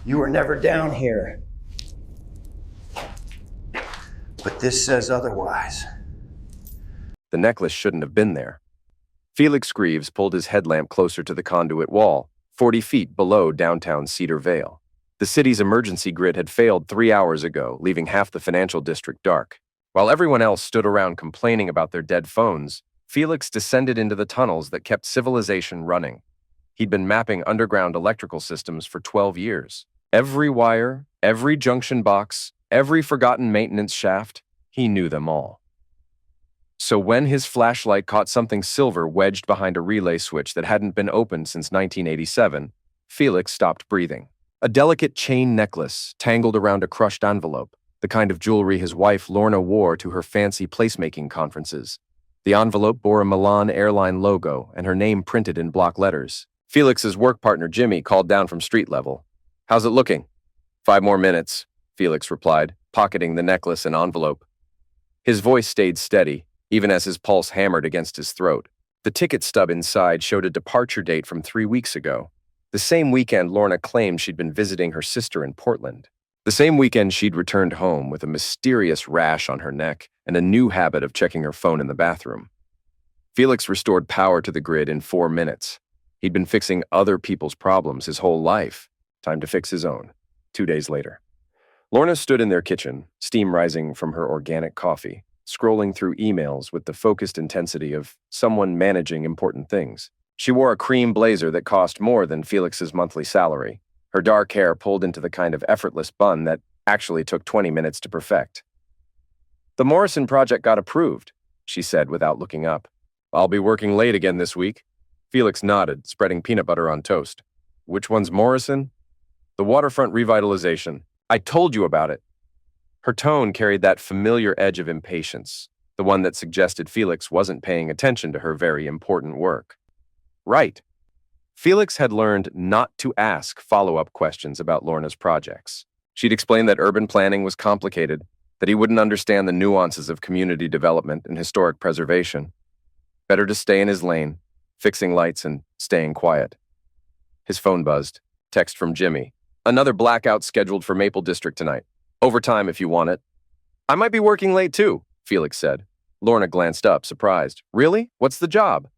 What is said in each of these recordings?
You were never down here. But this says otherwise. The necklace shouldn't have been there. Felix Greaves pulled his headlamp closer to the conduit wall, 40 feet below downtown Cedar Vale. The city's emergency grid had failed 3 hours ago, leaving half the financial district dark. While everyone else stood around complaining about their dead phones, Felix descended into the tunnels that kept civilization running. He'd been mapping underground electrical systems for 12 years. Every wire, every junction box, every forgotten maintenance shaft, he knew them all. So when his flashlight caught something silver wedged behind a relay switch that hadn't been opened since 1987, Felix stopped breathing. A delicate chain necklace tangled around a crushed envelope, the kind of jewelry his wife Lorna wore to her fancy placemaking conferences. The envelope bore a Milan airline logo and her name printed in block letters. Felix's work partner Jimmy called down from street level. "How's it looking?" "5 more minutes," Felix replied, pocketing the necklace and envelope. His voice stayed steady, even as his pulse hammered against his throat. The ticket stub inside showed a departure date from 3 weeks ago. The same weekend Lorna claimed she'd been visiting her sister in Portland. The same weekend she'd returned home with a mysterious rash on her neck and a new habit of checking her phone in the bathroom. Felix restored power to the grid in 4 minutes. He'd been fixing other people's problems his whole life. Time to fix his own. 2 days later. Lorna stood in their kitchen, steam rising from her organic coffee, scrolling through emails with the focused intensity of someone managing important things. She wore a cream blazer that cost more than Felix's monthly salary, her dark hair pulled into the kind of effortless bun that actually took 20 minutes to perfect. "The Morrison project got approved," she said without looking up. "I'll be working late again this week." Felix nodded, spreading peanut butter on toast. "Which one's Morrison?" "The waterfront revitalization. I told you about it." Her tone carried that familiar edge of impatience, the one that suggested Felix wasn't paying attention to her very important work. Right. Felix had learned not to ask follow-up questions about Lorna's projects. She'd explained that urban planning was complicated, that he wouldn't understand the nuances of community development and historic preservation. Better to stay in his lane, fixing lights and staying quiet. His phone buzzed. Text from Jimmy. "Another blackout scheduled for Maple District tonight. Overtime if you want it." "I might be working late too," Felix said. Lorna glanced up, surprised. "Really? What's the job?"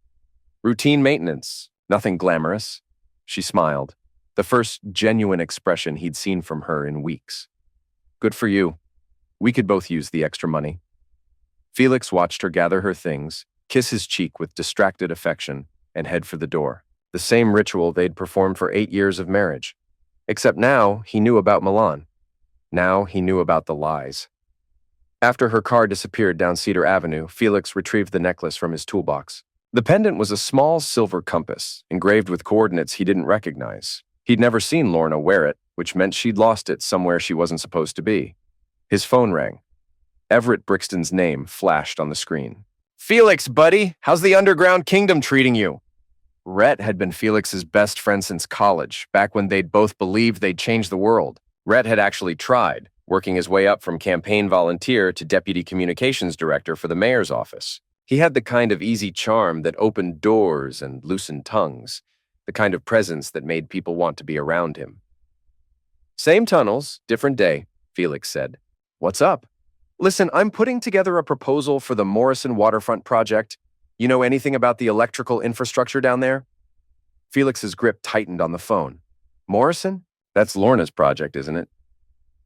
"Routine maintenance. Nothing glamorous." She smiled, the first genuine expression he'd seen from her in weeks. "Good for you. We could both use the extra money." Felix watched her gather her things, kiss his cheek with distracted affection, and head for the door. The same ritual they'd performed for 8 years of marriage. Except now he knew about Milan. Now he knew about the lies. After her car disappeared down Cedar Avenue, Felix retrieved the necklace from his toolbox. The pendant was a small silver compass, engraved with coordinates he didn't recognize. He'd never seen Lorna wear it, which meant she'd lost it somewhere she wasn't supposed to be. His phone rang. Everett Brixton's name flashed on the screen. "Felix, buddy, how's the underground kingdom treating you?" Rhett had been Felix's best friend since college, back when they'd both believed they'd change the world. Rhett had actually tried, working his way up from campaign volunteer to deputy communications director for the mayor's office. He had the kind of easy charm that opened doors and loosened tongues, the kind of presence that made people want to be around him. "Same tunnels, different day," Felix said. "What's up?" "Listen, I'm putting together a proposal for the Morrison waterfront project. You know anything about the electrical infrastructure down there?" Felix's grip tightened on the phone. "Morrison? That's Lorna's project, isn't it?"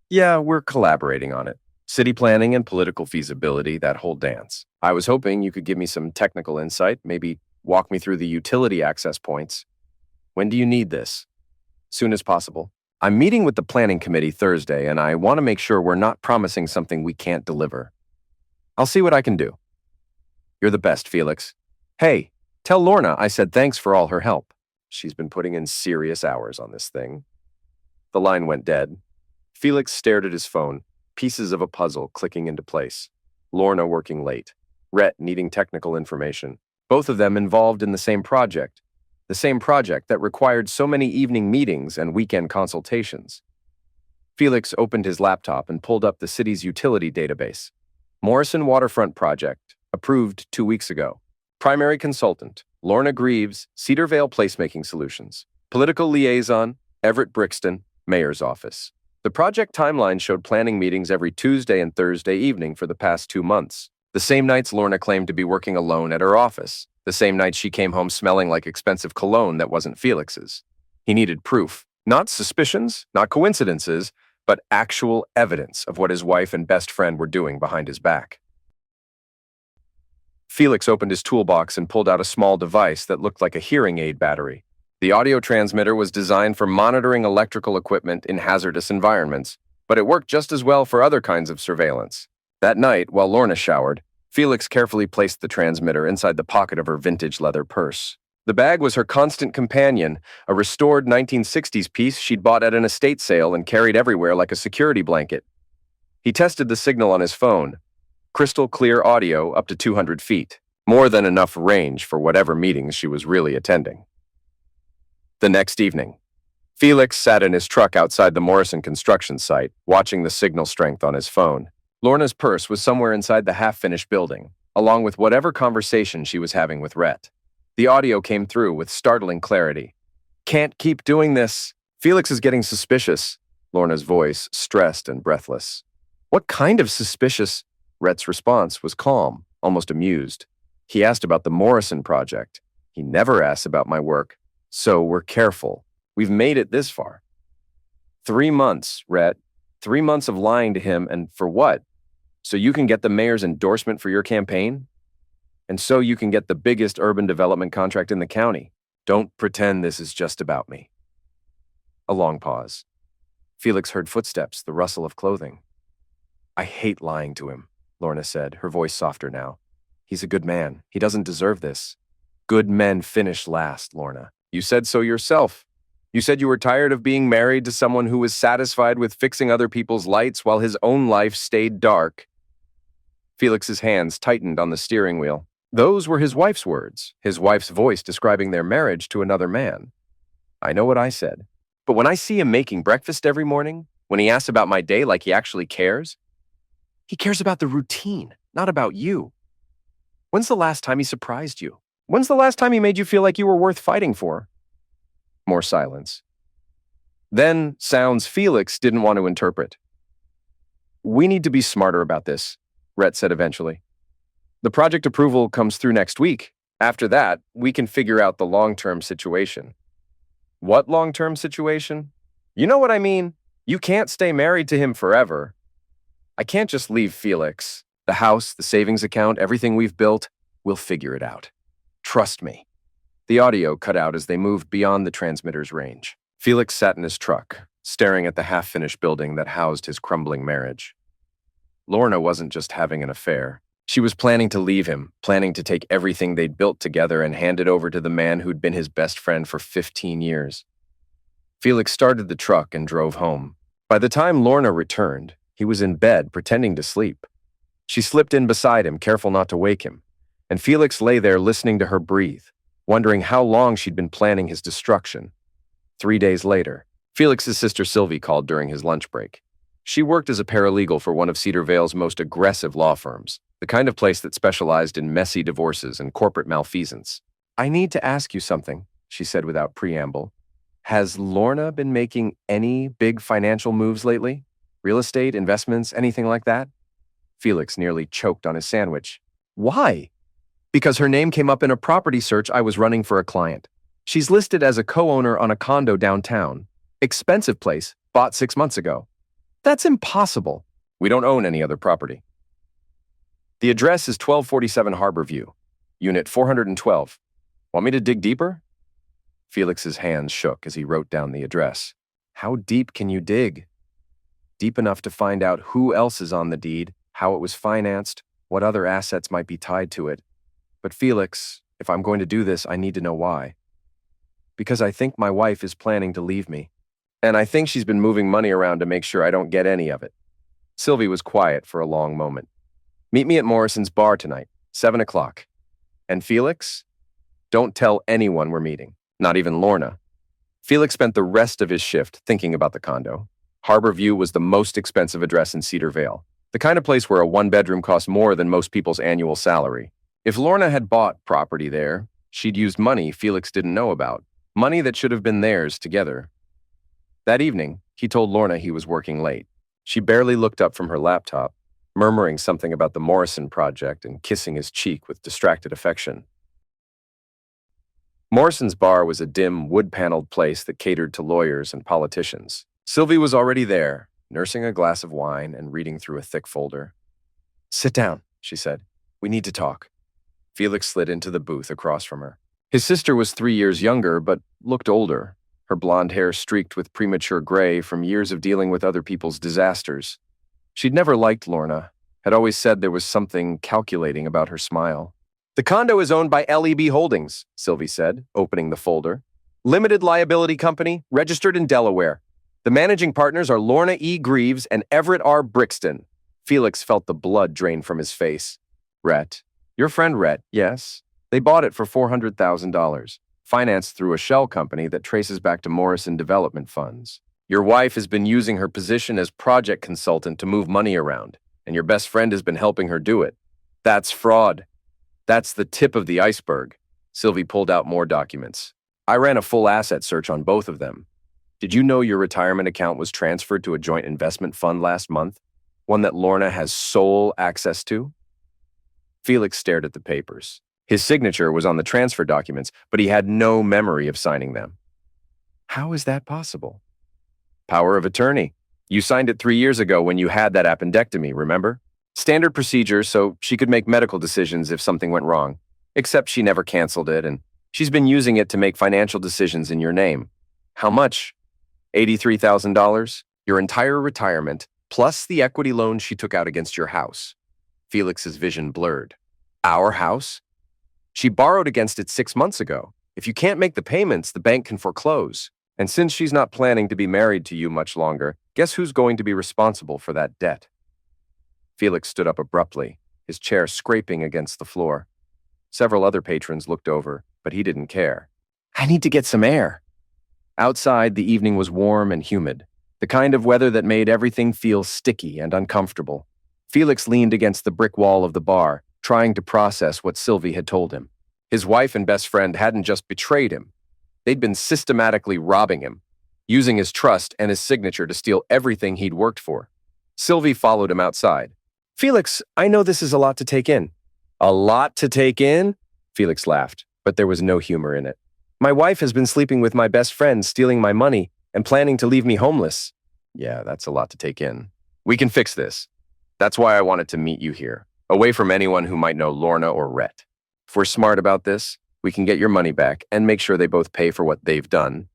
"Yeah, we're collaborating on it. City planning and political feasibility, that whole dance. I was hoping you could give me some technical insight, maybe walk me through the utility access points. When do you need this?" "Soon as possible. I'm meeting with the planning committee Thursday, and I want to make sure we're not promising something we can't deliver." "I'll see what I can do." "You're the best, Felix. Hey, tell Lorna I said thanks for all her help. She's been putting in serious hours on this thing." The line went dead. Felix stared at his phone, pieces of a puzzle clicking into place. Lorna working late. Rhett needing technical information. Both of them involved in the same project that required so many evening meetings and weekend consultations. Felix opened his laptop and pulled up the city's utility database. Morrison Waterfront Project, approved 2 weeks ago. Primary consultant, Lorna Greaves, Cedar Vale Placemaking Solutions. Political liaison, Everett Brixton. mayor's office. The project timeline showed planning meetings every Tuesday and Thursday evening for the past 2 months. The same nights Lorna claimed to be working alone at her office. The same night she came home smelling like expensive cologne that wasn't Felix's. He needed proof. Not suspicions, not coincidences, but actual evidence of what his wife and best friend were doing behind his back. Felix opened his toolbox and pulled out a small device that looked like a hearing aid battery. The audio transmitter was designed for monitoring electrical equipment in hazardous environments, but it worked just as well for other kinds of surveillance. That night, while Lorna showered, Felix carefully placed the transmitter inside the pocket of her vintage leather purse. The bag was her constant companion, a restored 1960s piece she'd bought at an estate sale and carried everywhere like a security blanket. He tested the signal on his phone. Crystal clear audio up to 200 feet, more than enough range for whatever meetings she was really attending. The next evening, Felix sat in his truck outside the Morrison construction site, watching the signal strength on his phone. Lorna's purse was somewhere inside the half-finished building, along with whatever conversation she was having with Rhett. The audio came through with startling clarity. "Can't keep doing this. Felix is getting suspicious," Lorna's voice, stressed and breathless. "What kind of suspicious?" Rhett's response was calm, almost amused. "He asked about the Morrison project. He never asks about my work. So we're careful. We've made it this far." 3 months, Rhett. 3 months of lying to him, and for what? So you can get the mayor's endorsement for your campaign? And so you can get the biggest urban development contract in the county. Don't pretend this is just about me. A long pause. Felix heard footsteps, the rustle of clothing. "I hate lying to him," Lorna said, her voice softer now. "He's a good man. He doesn't deserve this." "Good men finish last, Lorna. You said so yourself. You said you were tired of being married to someone who was satisfied with fixing other people's lights while his own life stayed dark." Felix's hands tightened on the steering wheel. Those were his wife's words, his wife's voice describing their marriage to another man. I know what I said. But when I see him making breakfast every morning, when he asks about my day like he actually cares, he cares about the routine, not about you. When's the last time he surprised you? When's the last time he made you feel like you were worth fighting for? More silence. Then sounds Felix didn't want to interpret. "We need to be smarter about this," Rhett said eventually. "The project approval comes through next week. After that, we can figure out the long-term situation." "What long-term situation?" "You know what I mean. You can't stay married to him forever. I can't just leave Felix. The house, the savings account, everything we've built, we'll figure it out. Trust me." The audio cut out as they moved beyond the transmitter's range. Felix sat in his truck, staring at the half-finished building that housed his crumbling marriage. Lorna wasn't just having an affair. She was planning to leave him, planning to take everything they'd built together and hand it over to the man who'd been his best friend for 15 years. Felix started the truck and drove home. By the time Lorna returned, he was in bed, pretending to sleep. She slipped in beside him, careful not to wake him, and Felix lay there listening to her breathe, wondering how long she'd been planning his destruction. 3 days later, Felix's sister Sylvie called during his lunch break. She worked as a paralegal for one of Cedar Vale's most aggressive law firms, the kind of place that specialized in messy divorces and corporate malfeasance. "I need to ask you something," she said without preamble. "Has Lorna been making any big financial moves lately? Real estate, investments, anything like that?" Felix nearly choked on his sandwich. "Why?" "Because her name came up in a property search I was running for a client. She's listed as a co-owner on a condo downtown. Expensive place, bought 6 months ago." "That's impossible." "We don't own any other property." "The address is 1247 Harborview, Unit 412. Want me to dig deeper?" Felix's hands shook as he wrote down the address. "How deep can you dig?" "Deep enough to find out who else is on the deed, how it was financed, what other assets might be tied to it. But Felix, if I'm going to do this, I need to know why. Because I think my wife is planning to leave me. And I think she's been moving money around to make sure I don't get any of it." Sylvie was quiet for a long moment. "Meet me at Morrison's bar tonight, 7 o'clock. And Felix, don't tell anyone we're meeting, not even Lorna." Felix spent the rest of his shift thinking about the condo. Harborview was the most expensive address in Cedar Vale, the kind of place where a one-bedroom costs more than most people's annual salary. If Lorna had bought property there, she'd used money Felix didn't know about, money that should have been theirs together. That evening, he told Lorna he was working late. She barely looked up from her laptop, murmuring something about the Morrison project and kissing his cheek with distracted affection. Morrison's bar was a dim, wood-paneled place that catered to lawyers and politicians. Sylvie was already there, nursing a glass of wine and reading through a thick folder. "Sit down," she said. "We need to talk." Felix slid into the booth across from her. His sister was 3 years younger, but looked older, her blonde hair streaked with premature gray from years of dealing with other people's disasters. She'd never liked Lorna, had always said there was something calculating about her smile. "The condo is owned by LEB Holdings," Sylvie said, opening the folder. "Limited liability company, registered in Delaware. The managing partners are Lorna E. Greaves and Everett R. Brixton." Felix felt the blood drain from his face. "Rhett. Your friend Rhett, yes. They bought it for $400,000, financed through a shell company that traces back to Morrison Development Funds. Your wife has been using her position as project consultant to move money around, and your best friend has been helping her do it. That's fraud. That's the tip of the iceberg." Sylvie pulled out more documents. "I ran a full asset search on both of them. Did you know your retirement account was transferred to a joint investment fund last month? One that Lorna has sole access to?" Felix stared at the papers. His signature was on the transfer documents, but he had no memory of signing them. "How is that possible?" "Power of attorney. You signed it 3 years ago when you had that appendectomy, remember? Standard procedure so she could make medical decisions if something went wrong. Except she never canceled it, and she's been using it to make financial decisions in your name. How much? $83,000? Your entire retirement, plus the equity loan she took out against your house." Felix's vision blurred. "Our house? She borrowed against it 6 months ago. If you can't make the payments, the bank can foreclose. And since she's not planning to be married to you much longer, guess who's going to be responsible for that debt?" Felix stood up abruptly, his chair scraping against the floor. Several other patrons looked over, but he didn't care. "I need to get some air." Outside, the evening was warm and humid, the kind of weather that made everything feel sticky and uncomfortable. Felix leaned against the brick wall of the bar, trying to process what Sylvie had told him. His wife and best friend hadn't just betrayed him. They'd been systematically robbing him, using his trust and his signature to steal everything he'd worked for. Sylvie followed him outside. "Felix, I know this is a lot to take in." "A lot to take in?" Felix laughed, but there was no humor in it. "My wife has been sleeping with my best friend, stealing my money, and planning to leave me homeless." "Yeah, that's a lot to take in. We can fix this. That's why I wanted to meet you here, away from anyone who might know Lorna or Rhett. If we're smart about this, we can get your money back and make sure they both pay for what they've done."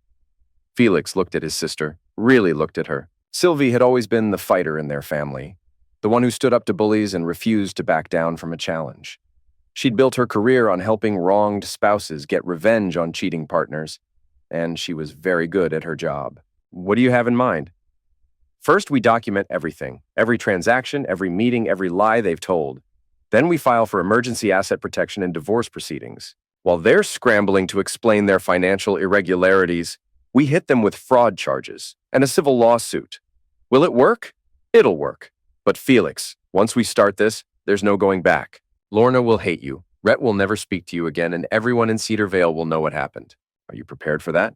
Felix looked at his sister, really looked at her. Sylvie had always been the fighter in their family, the one who stood up to bullies and refused to back down from a challenge. She'd built her career on helping wronged spouses get revenge on cheating partners, and she was very good at her job. "What do you have in mind?" "First, we document everything, every transaction, every meeting, every lie they've told. Then we file for emergency asset protection and divorce proceedings. While they're scrambling to explain their financial irregularities, we hit them with fraud charges and a civil lawsuit. Will it work? It'll work. But Felix, once we start this, there's no going back. Lorna will hate you, Rhett will never speak to you again, and everyone in Cedar Vale will know what happened. Are you prepared for that?"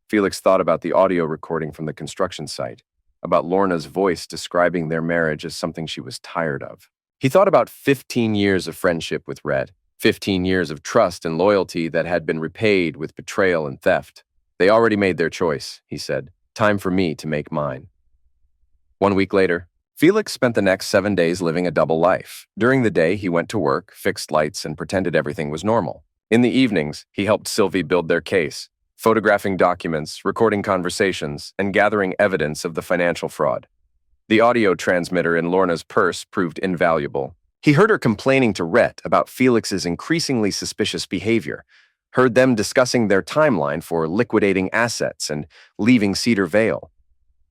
Felix thought about the audio recording from the construction site, about Lorna's voice describing their marriage as something she was tired of. He thought about 15 years of friendship with Rhett, 15 years of trust and loyalty that had been repaid with betrayal and theft. "They already made their choice," he said. "Time for me to make mine." 1 week later, Felix spent the next 7 days living a double life. During the day, he went to work, fixed lights, and pretended everything was normal. In the evenings, he helped Sylvie build their case, photographing documents, recording conversations, and gathering evidence of the financial fraud. The audio transmitter in Lorna's purse proved invaluable. He heard her complaining to Rhett about Felix's increasingly suspicious behavior, heard them discussing their timeline for liquidating assets and leaving Cedar Vale.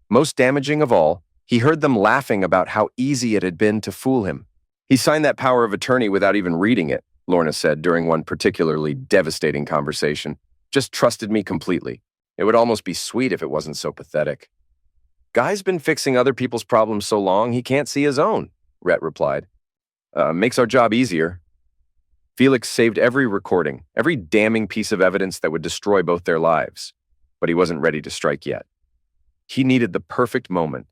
Most damaging of all, he heard them laughing about how easy it had been to fool him. "He signed that power of attorney without even reading it," Lorna said during one particularly devastating conversation. "Just trusted me completely. It would almost be sweet if it wasn't so pathetic." "Guy's been fixing other people's problems so long he can't see his own," Rhett replied. Makes our job easier." Felix saved every recording, every damning piece of evidence that would destroy both their lives, but he wasn't ready to strike yet. He needed the perfect moment,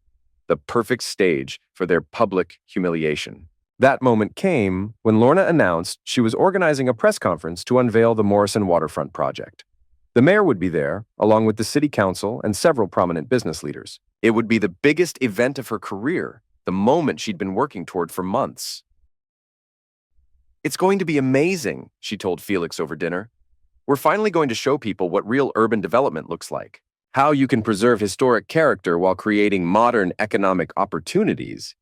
the perfect stage for their public humiliation. That moment came when Lorna announced she was organizing a press conference to unveil the Morrison Waterfront project. The mayor would be there, along with the city council and several prominent business leaders. It would be the biggest event of her career, the moment she'd been working toward for months. "It's going to be amazing," she told Felix over dinner. "We're finally going to show people what real urban development looks like, how you can preserve historic character while creating modern economic opportunities."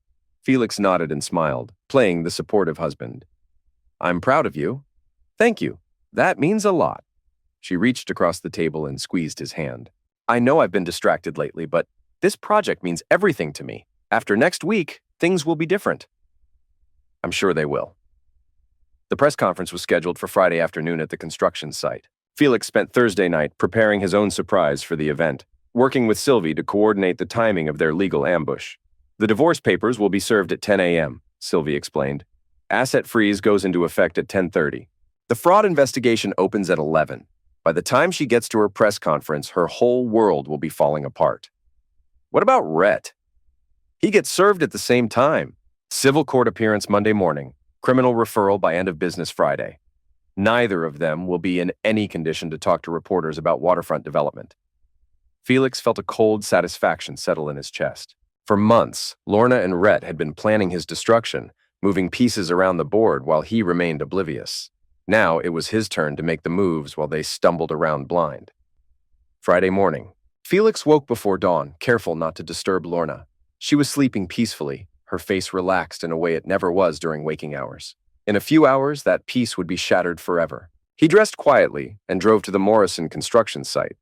Felix nodded and smiled, playing the supportive husband. "I'm proud of you." "Thank you. That means a lot." She reached across the table and squeezed his hand. "I know I've been distracted lately, but this project means everything to me. After next week, things will be different." "I'm sure they will." The press conference was scheduled for Friday afternoon at the construction site. Felix spent Thursday night preparing his own surprise for the event, working with Sylvie to coordinate the timing of their legal ambush. "The divorce papers will be served at 10 a.m., Sylvie explained. "Asset freeze goes into effect at 10:30. The fraud investigation opens at 11. By the time she gets to her press conference, her whole world will be falling apart." "What about Rhett?" "He gets served at the same time. Civil court appearance Monday morning, criminal referral by end of business Friday. Neither of them will be in any condition to talk to reporters about waterfront development." Felix felt a cold satisfaction settle in his chest. For months, Lorna and Rhett had been planning his destruction, moving pieces around the board while he remained oblivious. Now it was his turn to make the moves while they stumbled around blind. Friday morning. Felix woke before dawn, careful not to disturb Lorna. She was sleeping peacefully, her face relaxed in a way it never was during waking hours. In a few hours, that peace would be shattered forever. He dressed quietly and drove to the Morrison construction site.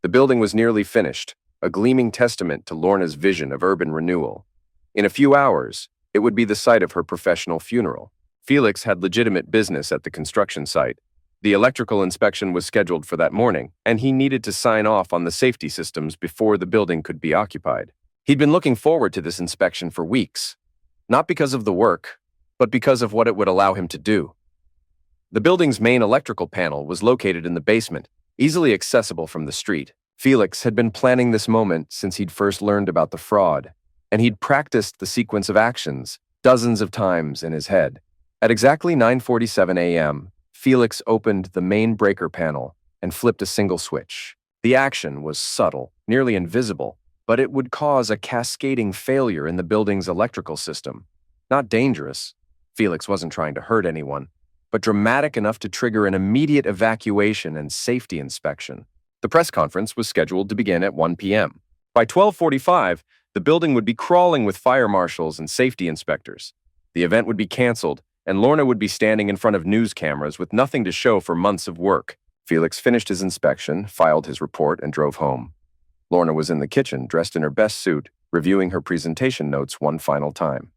The building was nearly finished, a gleaming testament to Lorna's vision of urban renewal. In a few hours, it would be the site of her professional funeral. Felix had legitimate business at the construction site. The electrical inspection was scheduled for that morning, and he needed to sign off on the safety systems before the building could be occupied. He'd been looking forward to this inspection for weeks, not because of the work, but because of what it would allow him to do. The building's main electrical panel was located in the basement, easily accessible from the street. Felix had been planning this moment since he'd first learned about the fraud, and he'd practiced the sequence of actions dozens of times in his head. At exactly 9:47 a.m., Felix opened the main breaker panel and flipped a single switch. The action was subtle, nearly invisible, but it would cause a cascading failure in the building's electrical system. Not dangerous. Felix wasn't trying to hurt anyone, but dramatic enough to trigger an immediate evacuation and safety inspection. The press conference was scheduled to begin at 1 p.m. By 12:45, the building would be crawling with fire marshals and safety inspectors. The event would be canceled, and Lorna would be standing in front of news cameras with nothing to show for months of work. Felix finished his inspection, filed his report, and drove home. Lorna was in the kitchen, dressed in her best suit, reviewing her presentation notes one final time.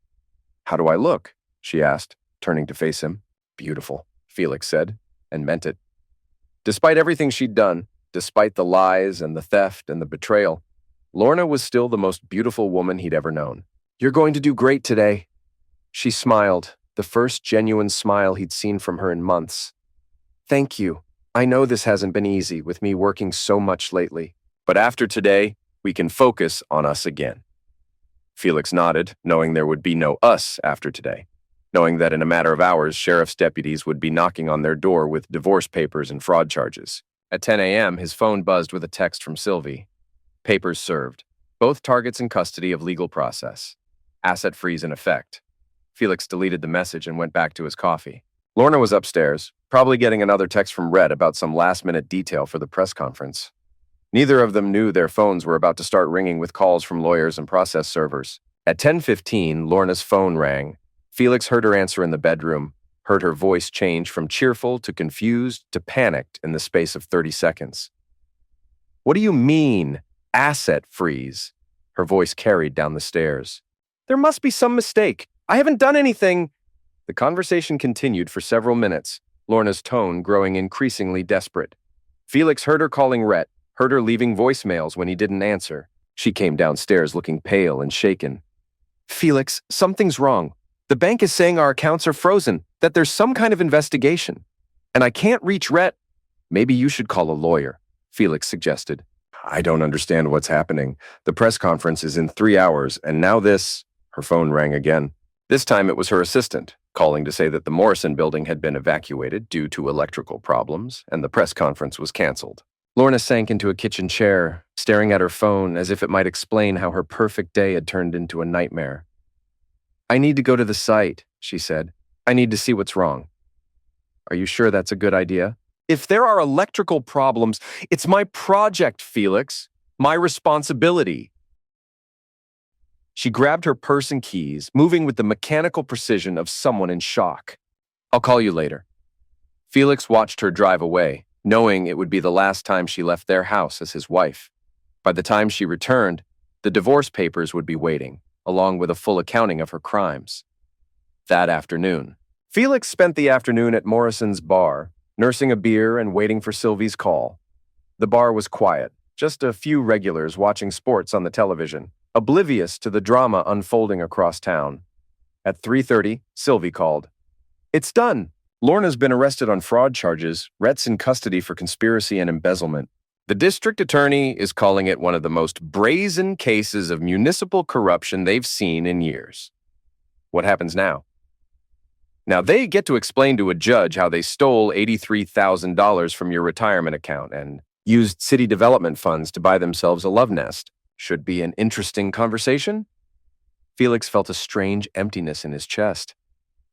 "How do I look?" she asked, turning to face him. "Beautiful," Felix said, and meant it. Despite everything she'd done, despite the lies and the theft and the betrayal, Lorna was still the most beautiful woman he'd ever known. "You're going to do great today." She smiled, the first genuine smile he'd seen from her in months. "Thank you. I know this hasn't been easy with me working so much lately, but after today, we can focus on us again." Felix nodded, knowing there would be no us after today, knowing that in a matter of hours, sheriff's deputies would be knocking on their door with divorce papers and fraud charges. At 10 a.m., his phone buzzed with a text from Sylvie. "Papers served. Both targets in custody of legal process. Asset freeze in effect." Felix deleted the message and went back to his coffee. Lorna was upstairs, probably getting another text from Rhett about some last-minute detail for the press conference. Neither of them knew their phones were about to start ringing with calls from lawyers and process servers. At 10:15, Lorna's phone rang. Felix heard her answer in the bedroom, heard her voice change from cheerful to confused to panicked in the space of 30 seconds. "What do you mean, asset freeze?" Her voice carried down the stairs. "There must be some mistake. I haven't done anything." The conversation continued for several minutes, Lorna's tone growing increasingly desperate. Felix heard her calling Rhett, heard her leaving voicemails when he didn't answer. She came downstairs looking pale and shaken. "Felix, something's wrong. The bank is saying our accounts are frozen, that there's some kind of investigation. And I can't reach Rhett." "Maybe you should call a lawyer," Felix suggested. I don't understand what's happening. The press conference is in 3 hours, and now this. Her phone rang again. This time it was her assistant, calling to say that the Morrison building had been evacuated due to electrical problems, and the press conference was canceled. Lorna sank into a kitchen chair, staring at her phone as if it might explain how her perfect day had turned into a nightmare. I need to go to the site, she said. I need to see what's wrong. Are you sure that's a good idea? If there are electrical problems, it's my project, Felix. My responsibility. She grabbed her purse and keys, moving with the mechanical precision of someone in shock. I'll call you later. Felix watched her drive away, knowing it would be the last time she left their house as his wife. By the time she returned, the divorce papers would be waiting, along with a full accounting of her crimes. That afternoon, Felix spent the afternoon at Morrison's bar, nursing a beer and waiting for Sylvie's call. The bar was quiet, just a few regulars watching sports on the television, oblivious to the drama unfolding across town. At 3:30, Sylvie called. It's done. Lorna's been arrested on fraud charges. Rhett's in custody for conspiracy and embezzlement. The district attorney is calling it one of the most brazen cases of municipal corruption they've seen in years. What happens now? Now they get to explain to a judge how they stole $83,000 from your retirement account and used city development funds to buy themselves a love nest. Should be an interesting conversation? Felix felt a strange emptiness in his chest.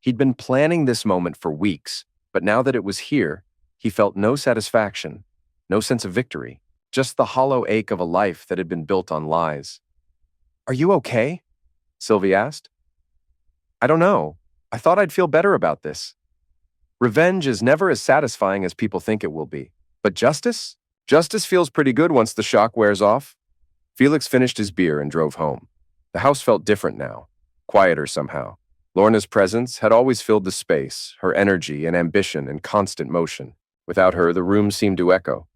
He'd been planning this moment for weeks, but now that it was here, he felt no satisfaction, no sense of victory, just the hollow ache of a life that had been built on lies. Are you okay? Sylvie asked. I don't know. I thought I'd feel better about this. Revenge is never as satisfying as people think it will be. But justice? Justice feels pretty good once the shock wears off. Felix finished his beer and drove home. The house felt different now, quieter somehow. Lorna's presence had always filled the space, her energy and ambition in constant motion. Without her, the room seemed to echo.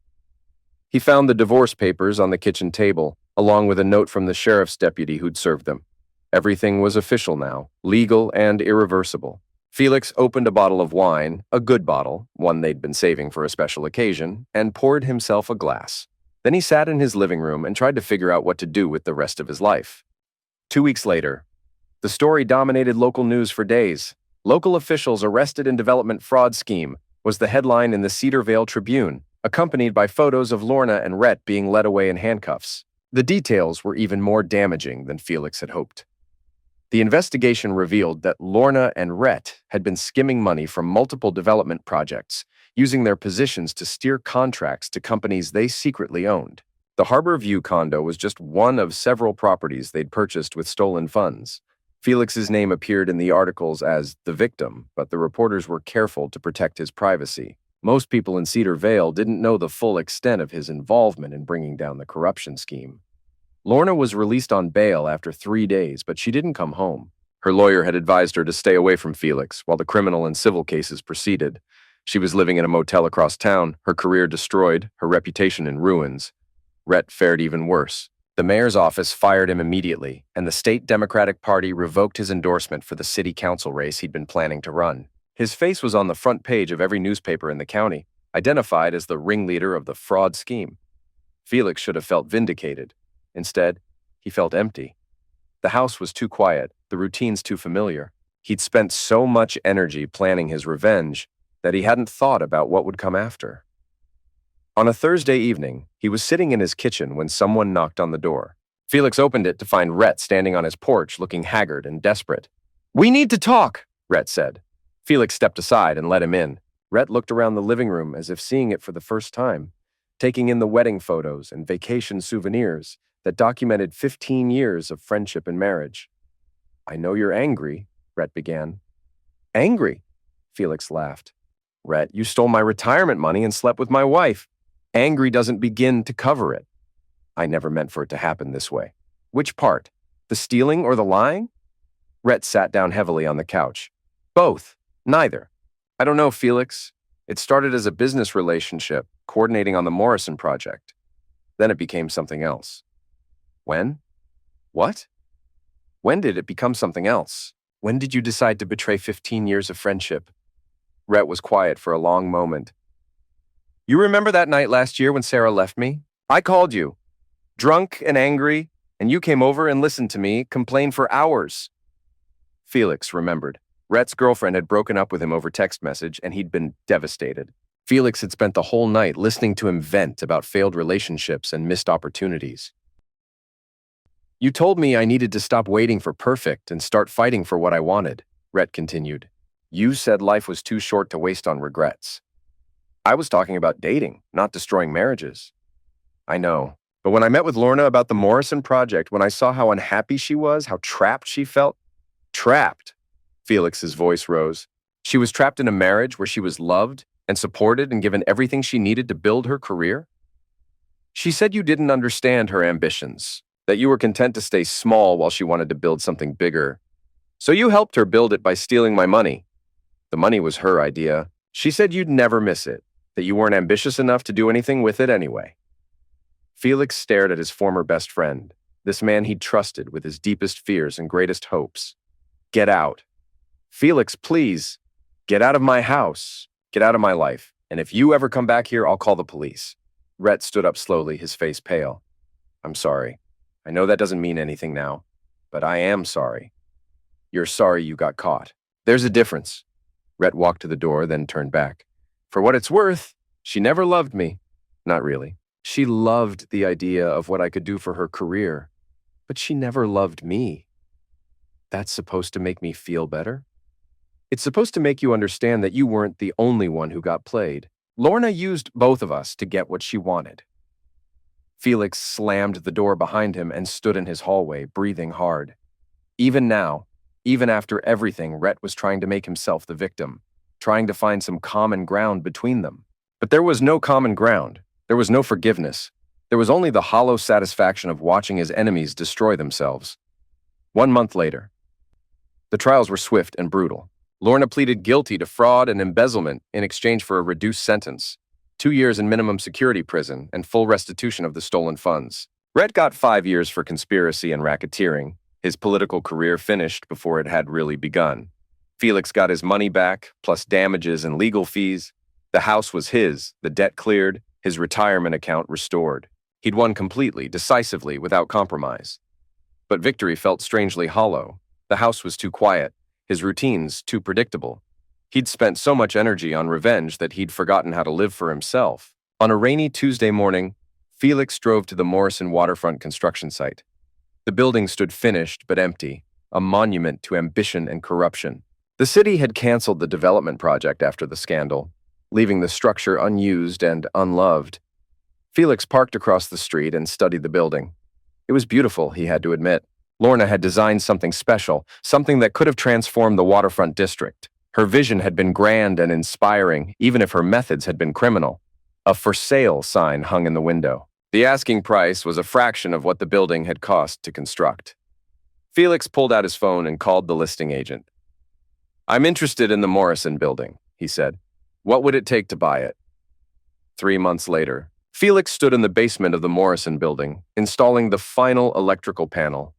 He found the divorce papers on the kitchen table, along with a note from the sheriff's deputy who'd served them. Everything was official now, legal and irreversible. Felix opened a bottle of wine, a good bottle, one they'd been saving for a special occasion, and poured himself a glass. Then he sat in his living room and tried to figure out what to do with the rest of his life. 2 weeks later, the story dominated local news for days. Local officials arrested in development fraud scheme was the headline in the Cedarvale Tribune, accompanied by photos of Lorna and Rhett being led away in handcuffs. The details were even more damaging than Felix had hoped. The investigation revealed that Lorna and Rhett had been skimming money from multiple development projects, using their positions to steer contracts to companies they secretly owned. The Harbor View condo was just one of several properties they'd purchased with stolen funds. Felix's name appeared in the articles as the victim, but the reporters were careful to protect his privacy. Most people in Cedar Vale didn't know the full extent of his involvement in bringing down the corruption scheme. Lorna was released on bail after 3 days, but she didn't come home. Her lawyer had advised her to stay away from Felix while the criminal and civil cases proceeded. She was living in a motel across town, her career destroyed, her reputation in ruins. Rhett fared even worse. The mayor's office fired him immediately, and the state Democratic Party revoked his endorsement for the city council race he'd been planning to run. His face was on the front page of every newspaper in the county, identified as the ringleader of the fraud scheme. Felix should have felt vindicated. Instead, he felt empty. The house was too quiet, the routines too familiar. He'd spent so much energy planning his revenge that he hadn't thought about what would come after. On a Thursday evening, he was sitting in his kitchen when someone knocked on the door. Felix opened it to find Rhett standing on his porch looking haggard and desperate. "We need to talk," Rhett said. Felix stepped aside and let him in. Rhett looked around the living room as if seeing it for the first time, taking in the wedding photos and vacation souvenirs that documented 15 years of friendship and marriage. "I know you're angry," Rhett began. "Angry?" Felix laughed. "Rhett, you stole my retirement money and slept with my wife. Angry doesn't begin to cover it. I never meant for it to happen this way." "Which part? The stealing or the lying?" Rhett sat down heavily on the couch. "Both. Neither. I don't know, Felix. It started as a business relationship, coordinating on the Morrison project. Then it became something else." "When? What? When did it become something else? When did you decide to betray 15 years of friendship?" Rhett was quiet for a long moment. "You remember that night last year when Sarah left me? I called you. Drunk and angry, and you came over and listened to me complain for hours. Felix remembered. Rhett's girlfriend had broken up with him over text message, and he'd been devastated. Felix had spent the whole night listening to him vent about failed relationships and missed opportunities. You told me I needed to stop waiting for perfect and start fighting for what I wanted, Rhett continued. You said life was too short to waste on regrets. I was talking about dating, not destroying marriages. I know, but when I met with Lorna about the Morrison project, when I saw how unhappy she was, how trapped she felt— Trapped? Felix's voice rose. She was trapped in a marriage where she was loved and supported and given everything she needed to build her career? She said you didn't understand her ambitions, that you were content to stay small while she wanted to build something bigger. So you helped her build it by stealing my money. The money was her idea. She said you'd never miss it, that you weren't ambitious enough to do anything with it anyway. Felix stared at his former best friend, this man he'd trusted with his deepest fears and greatest hopes. Get out. Felix, please. Get out of my house. Get out of my life. And if you ever come back here, I'll call the police. Rhett stood up slowly, his face pale. I'm sorry. I know that doesn't mean anything now, but I am sorry. You're sorry you got caught. There's a difference. Rhett walked to the door, then turned back. For what it's worth, she never loved me. Not really. She loved the idea of what I could do for her career, but she never loved me. That's supposed to make me feel better? It's supposed to make you understand that you weren't the only one who got played. Lorna used both of us to get what she wanted. Felix slammed the door behind him and stood in his hallway, breathing hard. Even now, even after everything, Rhett was trying to make himself the victim, trying to find some common ground between them. But there was no common ground. There was no forgiveness. There was only the hollow satisfaction of watching his enemies destroy themselves. 1 month later. The trials were swift and brutal. Lorna pleaded guilty to fraud and embezzlement in exchange for a reduced sentence, 2 years in minimum security prison, and full restitution of the stolen funds. Rhett got 5 years for conspiracy and racketeering. His political career finished before it had really begun. Felix got his money back, plus damages and legal fees. The house was his, the debt cleared, his retirement account restored. He'd won completely, decisively, without compromise. But victory felt strangely hollow. The house was too quiet, his routines too predictable. He'd spent so much energy on revenge that he'd forgotten how to live for himself. On a rainy Tuesday morning, Felix drove to the Morrison waterfront construction site. The building stood finished but empty, a monument to ambition and corruption. The city had canceled the development project after the scandal, leaving the structure unused and unloved. Felix parked across the street and studied the building. It was beautiful, he had to admit. Lorna had designed something special, something that could have transformed the waterfront district. Her vision had been grand and inspiring, even if her methods had been criminal. A for sale sign hung in the window. The asking price was a fraction of what the building had cost to construct. Felix pulled out his phone and called the listing agent. I'm interested in the Morrison building, he said. What would it take to buy it? 3 months later, Felix stood in the basement of the Morrison building, installing the final electrical panel.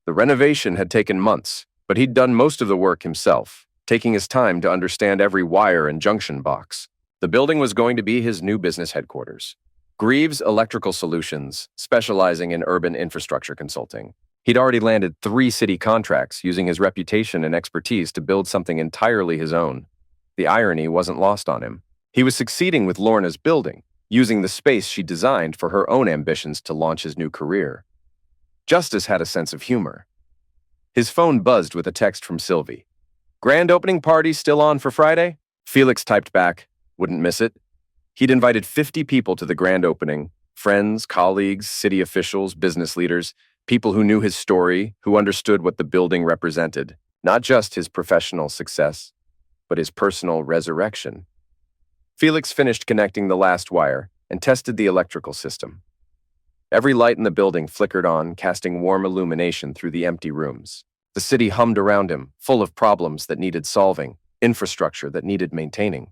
The renovation had taken months, but he'd done most of the work himself, taking his time to understand every wire and junction box. The building was going to be his new business headquarters. Greaves Electrical Solutions, specializing in urban infrastructure consulting. He'd already landed 3 city contracts using his reputation and expertise to build something entirely his own. The irony wasn't lost on him. He was succeeding with Lorna's building, using the space she designed for her own ambitions to launch his new career. Justice had a sense of humor. His phone buzzed with a text from Sylvie. Grand opening party still on for Friday? Felix typed back, wouldn't miss it. He'd invited 50 people to the grand opening, friends, colleagues, city officials, business leaders, people who knew his story, who understood what the building represented, not just his professional success, but his personal resurrection. Felix finished connecting the last wire and tested the electrical system. Every light in the building flickered on, casting warm illumination through the empty rooms. The city hummed around him, full of problems that needed solving, infrastructure that needed maintaining.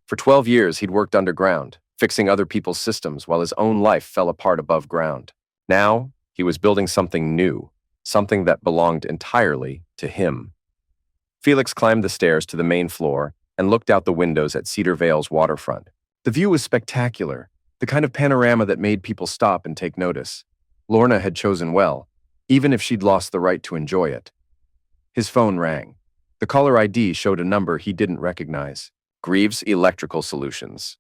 For 12 years, he'd worked underground, fixing other people's systems while his own life fell apart above ground. Now, he was building something new, something that belonged entirely to him. Felix climbed the stairs to the main floor and looked out the windows at Cedar Vale's waterfront. The view was spectacular. The The kind of panorama that made people stop and take notice. Lorna had chosen well, even if she'd lost the right to enjoy it. His phone rang. The caller ID showed a number he didn't recognize. Greaves Electrical Solutions.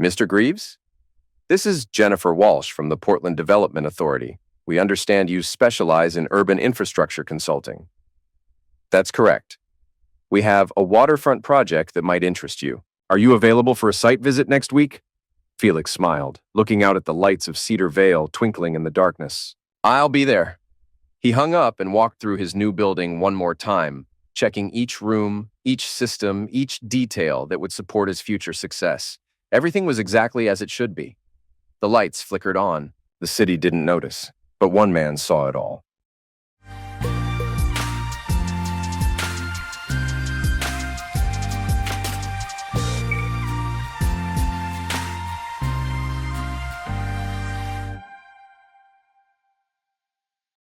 Mr. Greaves? This is Jennifer Walsh from the Portland Development Authority. We understand you specialize in urban infrastructure consulting. That's correct. We have a waterfront project that might interest you. Are you available for a site visit next week? Felix smiled, looking out at the lights of Cedar Vale twinkling in the darkness. I'll be there. He hung up and walked through his new building one more time, checking each room, each system, each detail that would support his future success. Everything was exactly as it should be. The lights flickered on. The city didn't notice, but one man saw it all.